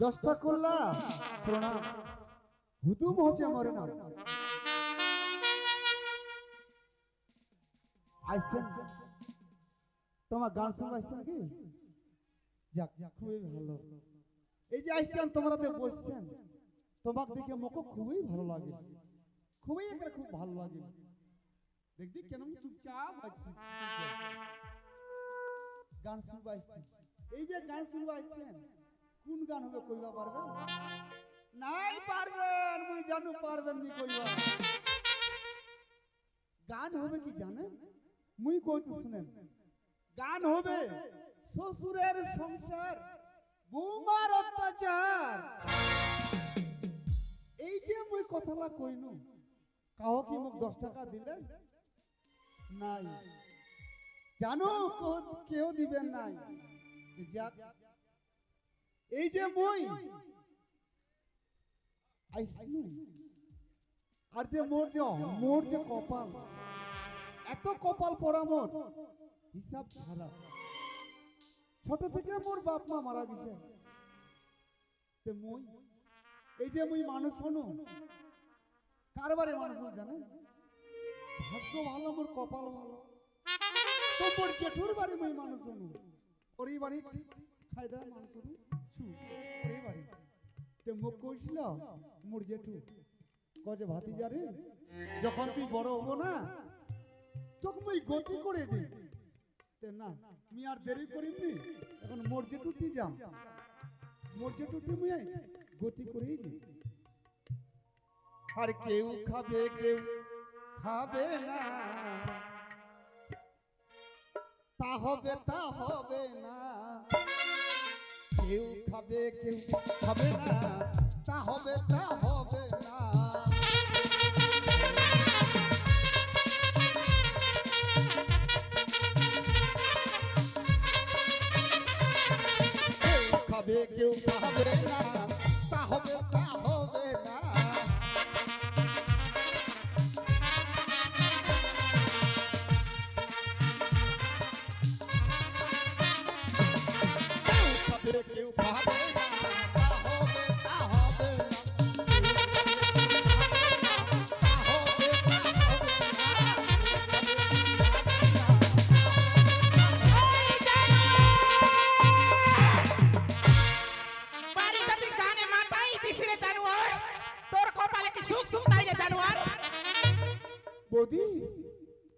দশটা করলা প্রণাম হুতুম হচ্ছে মরে না আইছেন তোমার গান শুনবা আইছেন কি যাক খুবই ভালো এই যে আইছেন তোমরা তো বলছেন তোমাকে দেখে মোকে খুবই ভালো লাগে খুবই একটা খুব ভালো লাগে দেখবি কেন চুপচাপ আছি গান শুনবা আইছেন এই যে গান শুনবা আইছেন কোন গান হবে কইবা পারবেন নাই পারবেন মুই জানু পারবেন নি কইবা গান হবে কি জানেন মুই কইতে শুনেন গান হবে শ্বশুরের সংসার বৌমার অত্যাচার এই যে মুই কথালা কইনু কাও কি মুখ 10 টাকা দিলেন নাই জানো কেউ দিবেন নাই যাক এই যে মুই আইসনু আর যে মোর যে কপাল এত কপাল পড়া মোর হিসাব ছাড়া ছোট থেকে মোর বাপ মা মারা গেছে তে মুই এই যে মুই মানুষ হনু কারবারে মানুষ জানেন ভাগ্য ভালো মোর কপাল ভালো তো মোর জেঠুর বাড়ি মুই মানুষ হনু ওরই বাড়ি খাই দেয় মানুষ হনু ছু ওরই বাড়ি তে মুখ কইছিল মোর জেঠু কজে ভাতিজা রে যখন তুই বড় হবো না তোকে মুই গতি করে দিই তে না আমি আর দেরি করিমনি এখন মোর জেঠুটি যাম মোর জেঠুটি মুই গতি করেই নি আর কেউ খাবে না তা হবে না কেউ খাবে না তা হবে না কেউ খাবে না তা হবে না কেউ খাবে না তা হবে না বৌদি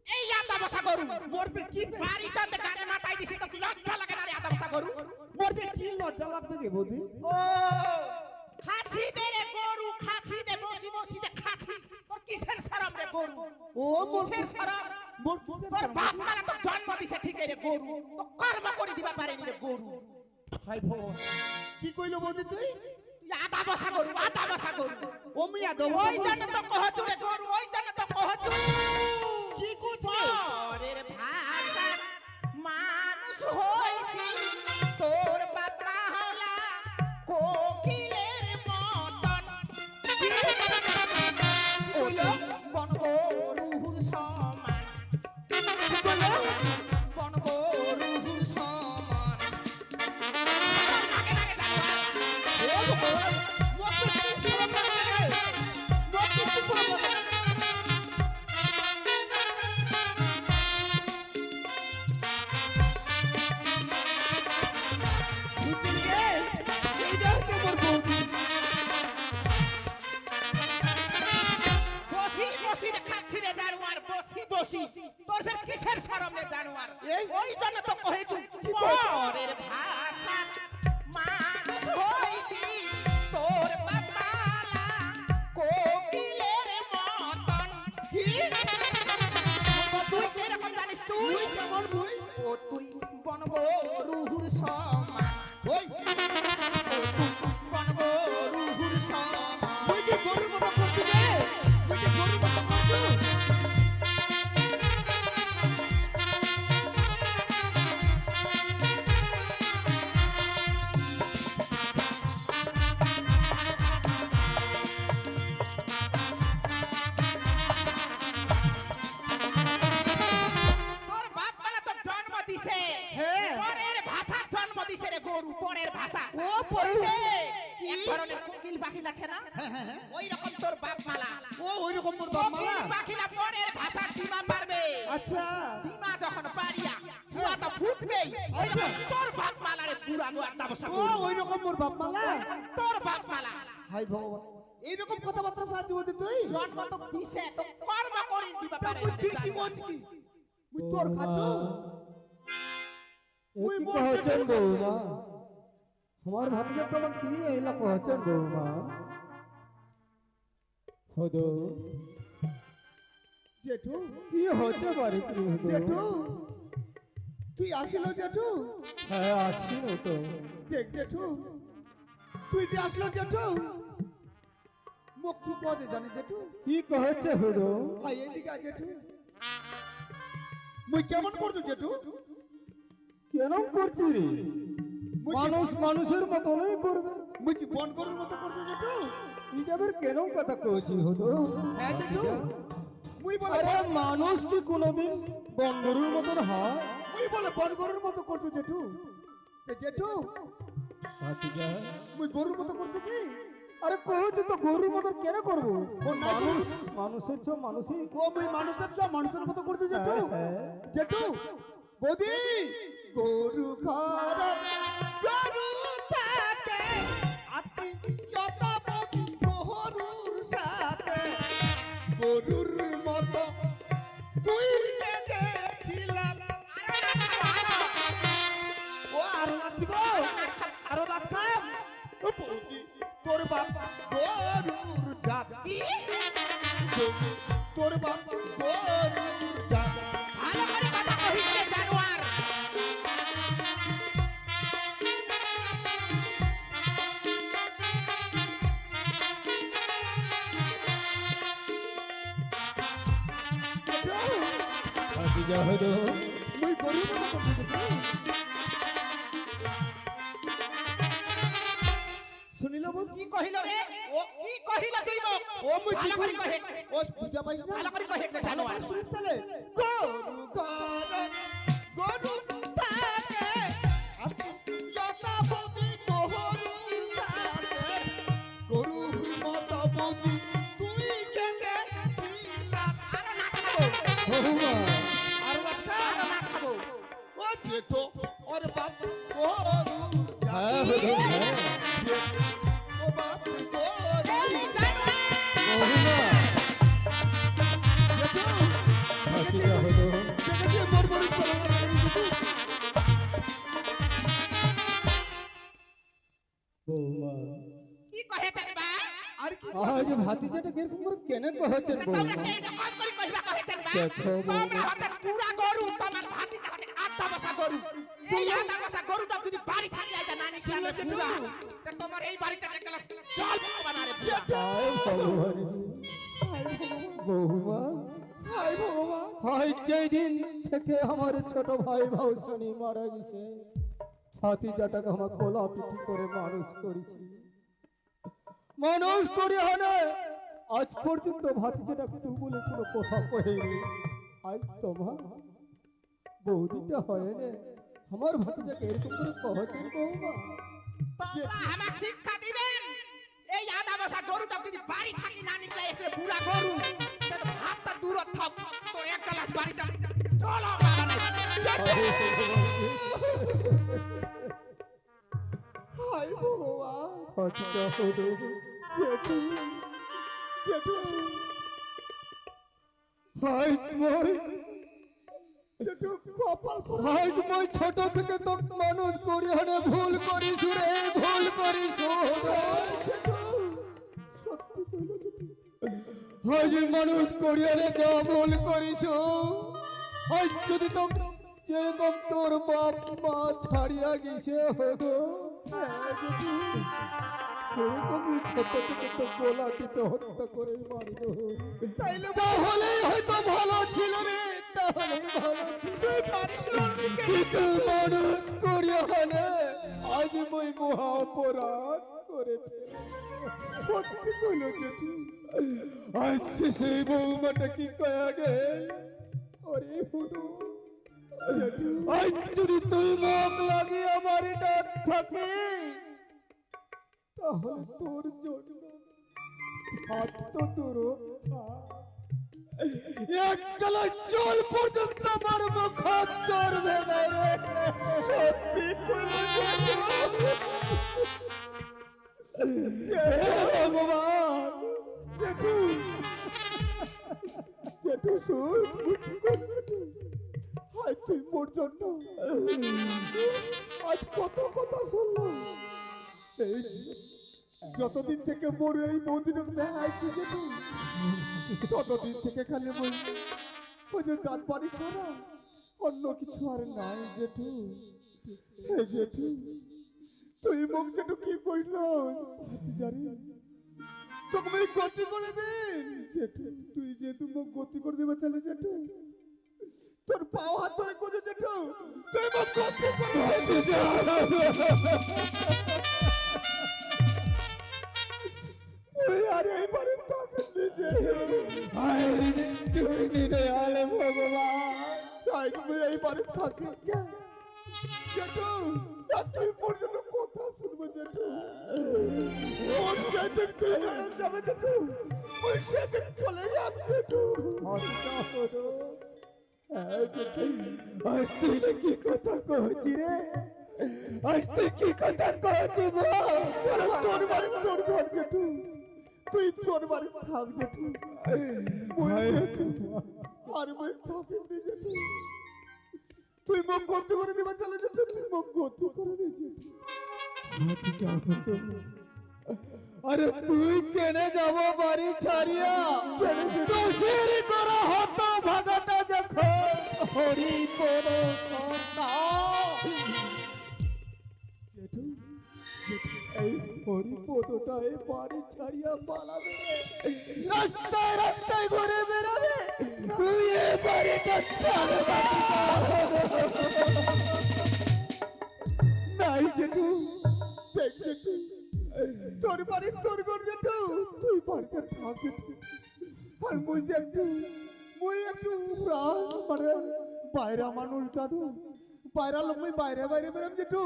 এই আদা বসা গরু মরবে কি বাড়িতে গানে মাথায় দিছি তো লজ্জা লাগে না রে আদা বসা গরু মরবে কি লজ্জা লাগবে রে বৌদি ও খাছি দে রে গরু খাছি দে বসি দে খাছি তোর কিসের শরম রে গরু ও কিসের শরম মোর কিসের তোর বাপ মালা তো জন্ম দিছে ঠিক রে গরু তো কর্ম করে দিবা পারেনি রে গরু হাই ভগবান কি কইলো বৌদি তুই আদা বসা গরু ও মিয়া দো ওই জন্য তো কহচু রে গরু ওই জন্য তো কহচু কি কইছো পরের ভাষা মানুষ হইছি তোর বাবা হলা কোকিলের মতন কইলো বন গরুর সমান বলো বন গরুর সমান ও ভগবান মোর তো কিছু হবে না রে মোর তো কিছু হবে না বসি তোর ফের কিসের শরম রে জানোয়ার এই ওই জন্য তো কহেছু পরের ভাষা মানুষ হইছি তোর বাবালা কোকিলের মতন কি তুই কিরকম জানিস তুই কেমন তুই ও তুই বনগরুর সমান ওই বনগরুর সমান তুই কি গরুর মতো করছিস রে তুই কি গরুর মতো করছিস দিছে হ্যাঁ পরের ভাষা জন্ম দিছে রে গরু পরের ভাষা ও পরের ওই যে এক ধরনের কোকিল পাখি আছে না হ্যাঁ হ্যাঁ হ্যাঁ ওই রকম তোর বাপ মালা ও ওই রকম মোর বাপ মালা কোকিল পাখিলা পরের ভাষা ডিমা পারবে আচ্ছা ডিমা যখন পারিয়া চুয়া তো ফুটবেই আচ্ছা। তোর বাপ মালারে পুরা গো একটা বসা ও ওই রকম মোর বাপ মালা তোর বাপ মালা হাই ভগবান এইরকম কথাবার্তা সাহায্য হতে তুই জন্ম তো দিছে তো কর্ম করি দিবা পারে তুই তুই কি বলছিস কি মুই তোর খাচ্ছো মুই কহছেন বৌমা আমার ভাতিজা তোমার কি এলা কহছেন বৌমা হদো জেঠু কি হচ্ছে বাড়ি তুই হদো জেঠু তুই আসিল জেঠু হ্যাঁ আসিন তো দেখ জেঠু তুই যে আসলো জেঠু মুখ কি কজে জানি জেঠু কি কহছে হদো আই এদিকে আয় জেঠু মুই কেমন করছো জেঠু কেন করছি রে মুই মানুষ মানুষের মতনই করবে মুই কি বন গরুর মতো করছো জেঠু ইটাবের কেন কথা কইছি হদো হ্যাঁ জেঠু মুই বলে আরে মানুষ কি কোনোদিন বনগরুর মতন হয় মুই বলে বন গরুর মতো করছো জেঠু এ জেঠু ভাতিজা মুই গরুর মতো করছো কি আরে কইছি তো গরুর মতন কেন করবো ও নাই মানুষ মানুষের চেয়ে মানুষই ও মুই মানুষের সব মানুষের মতো করছো জেঠু হ্যাঁ, হ্যাঁ। জেঠু বৌদি গরু খারাপ গরু থাকে আত্মীয়তা গরুর সাথে গরুর মতো তুই দেখছিলাম ও আরো রাত দিব আরো রাত খাম ও বৌদি তোর বাপ গরুর জাত কি বৌদি তোর বাপ গরুর জাত ভালো করে কথা কহিছে জানোয়ার ভাতিজা হদো মুই গরুর মতো করছি জেঠু শুনিল বৌদি কি কহিল রে ও কি কহিল তুই মোক ও মুই কি ভালো করে কহে ও বুঝা পাইছ না ভালো করে কহে রে ভালো জানোয়ার করে শুনিস তাহলে গরু ঘরে গরু থাকে আত্মীয়তা বৌদি গরুর সাথে গরুর মতো বৌদি তুই কেটে ছিলাম আরো না খাবো বৌমা আর লাগছে আরো না খাবো ও জেঠো ওর বাপ গরু হ্যাঁ হদো হ্যাঁ ও বাপ গরু এই জানোয়ার বৌমা জেঠো ভাতিজা হদো দেখেছি মোর গরু চালানো জেঠু বৌমা কি কহে জানবা আর কি আজ ভাতিজাটা কিরকম করে কেন কহছেন তোমরা বৌমা কে রকম করে কইবা কহে জানবা দেখো বৌমা। তোমরা হতে পুরা গরু তোমার ভাতিজা হতে আধা বসা গরু এই আধা বসা গরুটা যদি বাড়ি থাকি আইতা নানি শুনলো কানে জেঠু? পুরা তে তোমার এই বাড়িতে এক গ্লাস জল পাবা না রে পুরা হায় ভগবান বৌমা হাই ভগবান হায় যেদিন থেকে আমার ছোট ভাই ভাউসানি মারা গেছে ভাতিজাটাকে আমার কোলা পিঠি করে মানুষ করেছি মানুষ করে হানে আজ পর্যন্ত ভাতিজাটা তুই বলে কোনো কথা কহেনি আজ তোমার বৌদিটা হয় না আমার ভাতিজাকে এরকম করে কহছেন বৌমা তোমরা আমাকে শিক্ষা দিবেন এই আধা বসা গরুটা যদি বাড়ি থাকি না নিকলে এসে বুড়া গরু তে তো ভাতটা দূর থাক তোর এক গ্লাস বাড়িটা চলো বাবা নাই হাই ভগবান ভাতিজা হলো জেঠু জেঠু হাই মই জেঠু কপাল পোড়া। আজ মই ছোট থেকে তো মানুষ করি হানে ভুল করিস রে ভুল করিস জেঠু সত্যি কইলো জেঠু আজ মানুষ করি হানে যা ভুল করিস আজ যদি তো যেরকম তোর বাপ মা ছাড়িয়া গেছে হতো হ্যাঁ জেঠু সেরকমই ছোট থেকে তো গোলাটিতে হত্যা করে মারিল তাইলে তাহলে হয়তো ভালো ছিল রে তাহলে ভালো ছিল তুই পারিস না কিন্তু মানুষ করিয়া হানে আজ মই মহা অপরাধ করে ফেলেছি। সত্যি কইলো জেঠু আজ সেই বৌমাটা কি কয়া গে ওরে হুডু আজ যদি তুই মুখ লাগিয়ে বাড়িটা থাকি তাহলে তোর জন্য হাত তো তোর এক গ্লাস জল পর্যন্ত আমার মুখ চড়বে না রে। সত্যি ভগবান জেঠু জেঠু শুন হাই তুই মোর জন্য আজ কত কথা শুনলাম। এই যতদিন থেকে মোর এই মন্দিরে আইছি জেঠু ততদিন থেকে খালি ওই যে দাঁত বাড়ি ছাড়া অন্য কিছু আর নাই জেঠু। হে জেঠু তুই মুখ জেঠু কি কইল জানি তোকে আমি গতি করে দিন জেঠু। তুই যেহেতু মুখ গতি করে দেবে চলে জেঠু তোর পাও হাত ধরে করে জেঠু তুই মুখ গতি করে আরে এইবারে তাকে নিজে আরে নিষ্ঠুরনি দয়াল ভগবান তাই তুমি এইবারে থাকে জেঠু তুই পর্যন্ত কথা শুনবো জেঠু ওর সাথে তুই যাবে জেঠু ওই সাথে চলে যাবে জেঠু। আজ তুই কি কথা কহছি রে আজ তুই কি কথা কহছি তোর বাড়ি তোর ঘর জেঠু তুই তোর বাড়ি থাক জেঠু আর মই থাকিনি জেঠু তুই মুখ গতি করে দিবা চলে জেঠু তুই মুখ গতি করে দে জেঠু। আরে তুই কেনে যাব বাড়ি ছাড়িয়া দোষের করা হতো ভাগাটা যখন হরি পদ সন্তা জেঠু এই হরি পদটা এই বাড়ি ছাড়িয়া পালাবে রাস্তায় রাস্তায় ঘুরে বেড়াবে তুই এ বাড়িটা ছাড়বা নাই জেঠু দেখ জেঠু তোর বাড়ি তোর ঘর জেঠু তুই বাড়িতে থাক জেঠু আর মুই একটু মানে বাইরা মানুষ দাদু বাইরা লোক মুই বাইরে বাইরে বেরাম জেঠু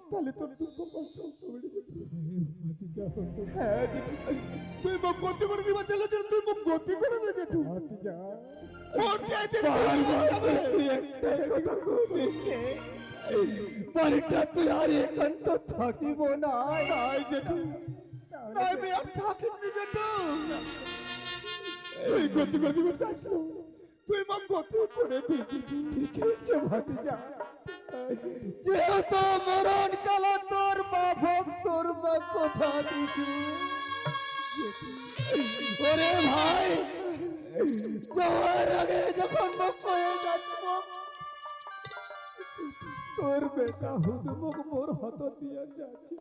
তাহলে তোর দুঃখ কষ্ট হ্যাঁ জেঠু তুই মুখ গতি করে দিবা চলে জেঠু তুই মুখ গতি করে দে জেঠু তুই একটাই কথা কইছিস বাড়িটা তুই আর একান্ত থাকিব না নাই জেঠু নাই আমি আর থাকিনি জেঠু তুই গতি করে দিবে চাইছিল তুই মুখ গতি করে দিবি ঠিক আছে ভাতিজা যেহেতু মরণ কাল তোর বাপক তোর মা কথা দিছু ওরে ভাই যাওয়ার আগে যখন মুখ হয়ে যাচ্ছ তোর বেটা হুদমুখ মোর হাত দিয়ে যাচ্ছে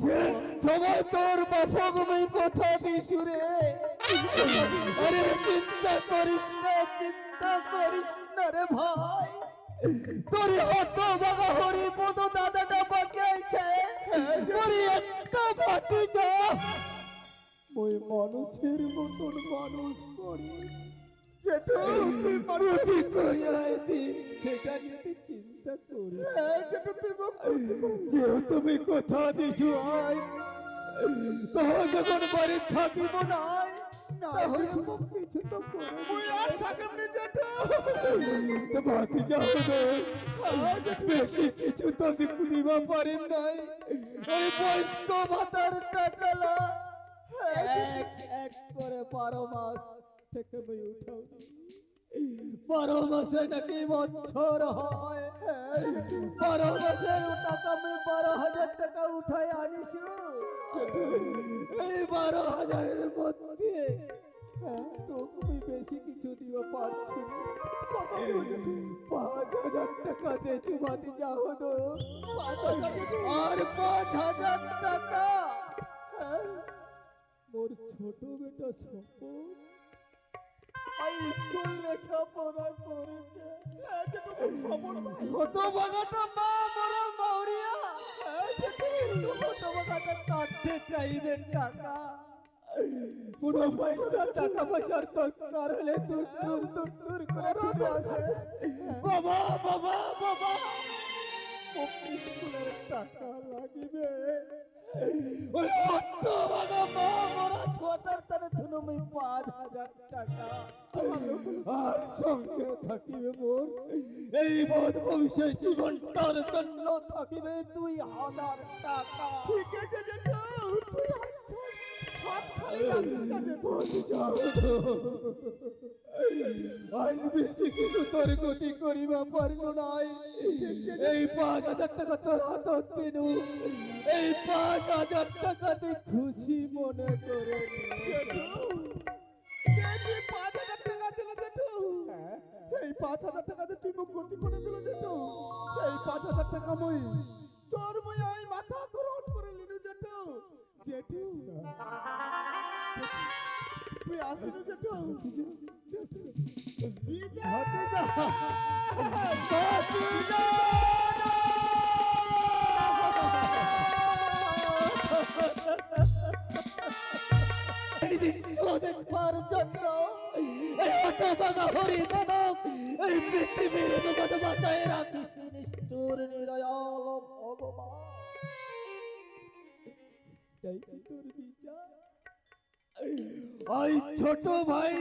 যে সময় তোর বাপক আমি কথা দিছু রে আরে চিন্তা করিস না রে ভাই তোর হত বাগা হরি পদ দাদাটা বাকি আছে তোর একটা ভাতিজা ওই মানুষের মতন মানুষ করি জেঠু তুই মানুষ করিয়া দিন সেটা নিয়ে তুই চিন্তা করিস জেঠু তুই যেহেতু তুমি কথা দিছো আয় তখন যখন বাড়ি থাকিব না তাহলে কিছু তো করে মুই আর থাকিব না জেঠু ভাতিজা হবে বেশি কিছু তো দিবা পারিম নাই ওই বয়স্ক ভাতার টাকালা এক করে 12 মাস থেকে মই উঠাও 12 মাসে নাকি বছর হয় 12 মাসের টাকা আমি 12,000 টাকা উঠাই আনিছি এই 12,000 এর মধ্যে তুমি বেশি কিছু দিবা পারছি কত 5,000 টাকা দেছি ভাতিজা হতো আর 5,000 টাকা মোর ছোট বেটা সপন স্কুল লেখাপড়া করেছে ছোট বাগাটা মা মরা মাউরিয়া ছোট বাগাটা কাটতে চাইবে টাকা কোনো টাকা পয়সার দরকার হলে দূর করে আসে বাবা বাবা বাবা স্কুলের টাকা লাগিবে ওই অত্যাবাদা মা মরা ছোটার তারে ধুনমি 5,000 টাকা আর সঙ্গে থাকিবে মোর এই বোধ ভবিষ্যৎ জীবনটার জন্য থাকিবে 2,000 টাকা। ঠিক আছে জেঠু, তুই হাত খালি রাখিস না জেঠু। আজ বেশি কিছু তোর গতি করিবা পারিল নাই। এই 5,000 টাকা তোর হাত দিনু, এই 5,000 টাকা তুই খুশি মনে করে জেঠু, জেঠু 5,000 টাকা দিল জেঠু। এই 5,000 টাকাতে তুই মোক গতি করে দিল জেঠু। এই 5,000 টাকা মই তোর মই এই মাথা গ্রহণ করে লিনু জেঠু। জেঠু তুই আসিনি জেঠু। জেঠু বিদায়। এই দৃশ্য দেখবার জন্য এই হতভাগা হরিপদক এই পৃথিবীর বিপদ বাঁচায় রাখিস নিষ্ঠুর নিদয়াল ভগবান। তাই কি তোর বিচার? ওই ছোট ভাই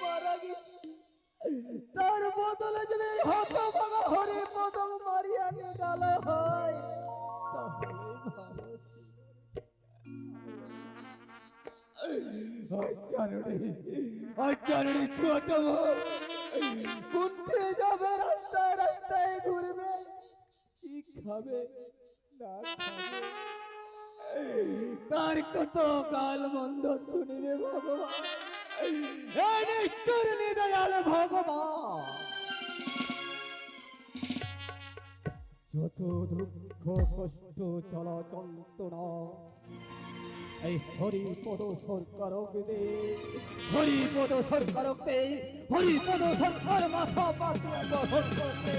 মারা গেছে, তার বদলে যদি হতভাগা হরিপদক মারিয়া নিয়ে গেল হয় তাহলে ভালো ছিল। ছোট কুণ্ঠে যাবে, রাস্তায় রাস্তায় ঘুরবে, কি খাবে না খাবে, তার কত গাল মন্দ শুনিবে ভগবান। এই নিষ্ঠুর নিদয়াল ভগবান যত দুঃখ কষ্ট চলা যন্ত্রণা এই হরিপদ সরকারক দে, হরিপদ সরকারক দে, হরিপদ সরকার মাথা পাতিয়া গ্রহণ করতে।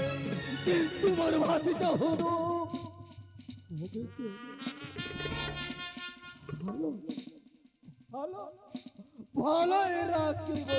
কিন্তু মোর ভাতিজা হলো ভালো ভালো ভালো রাখিব।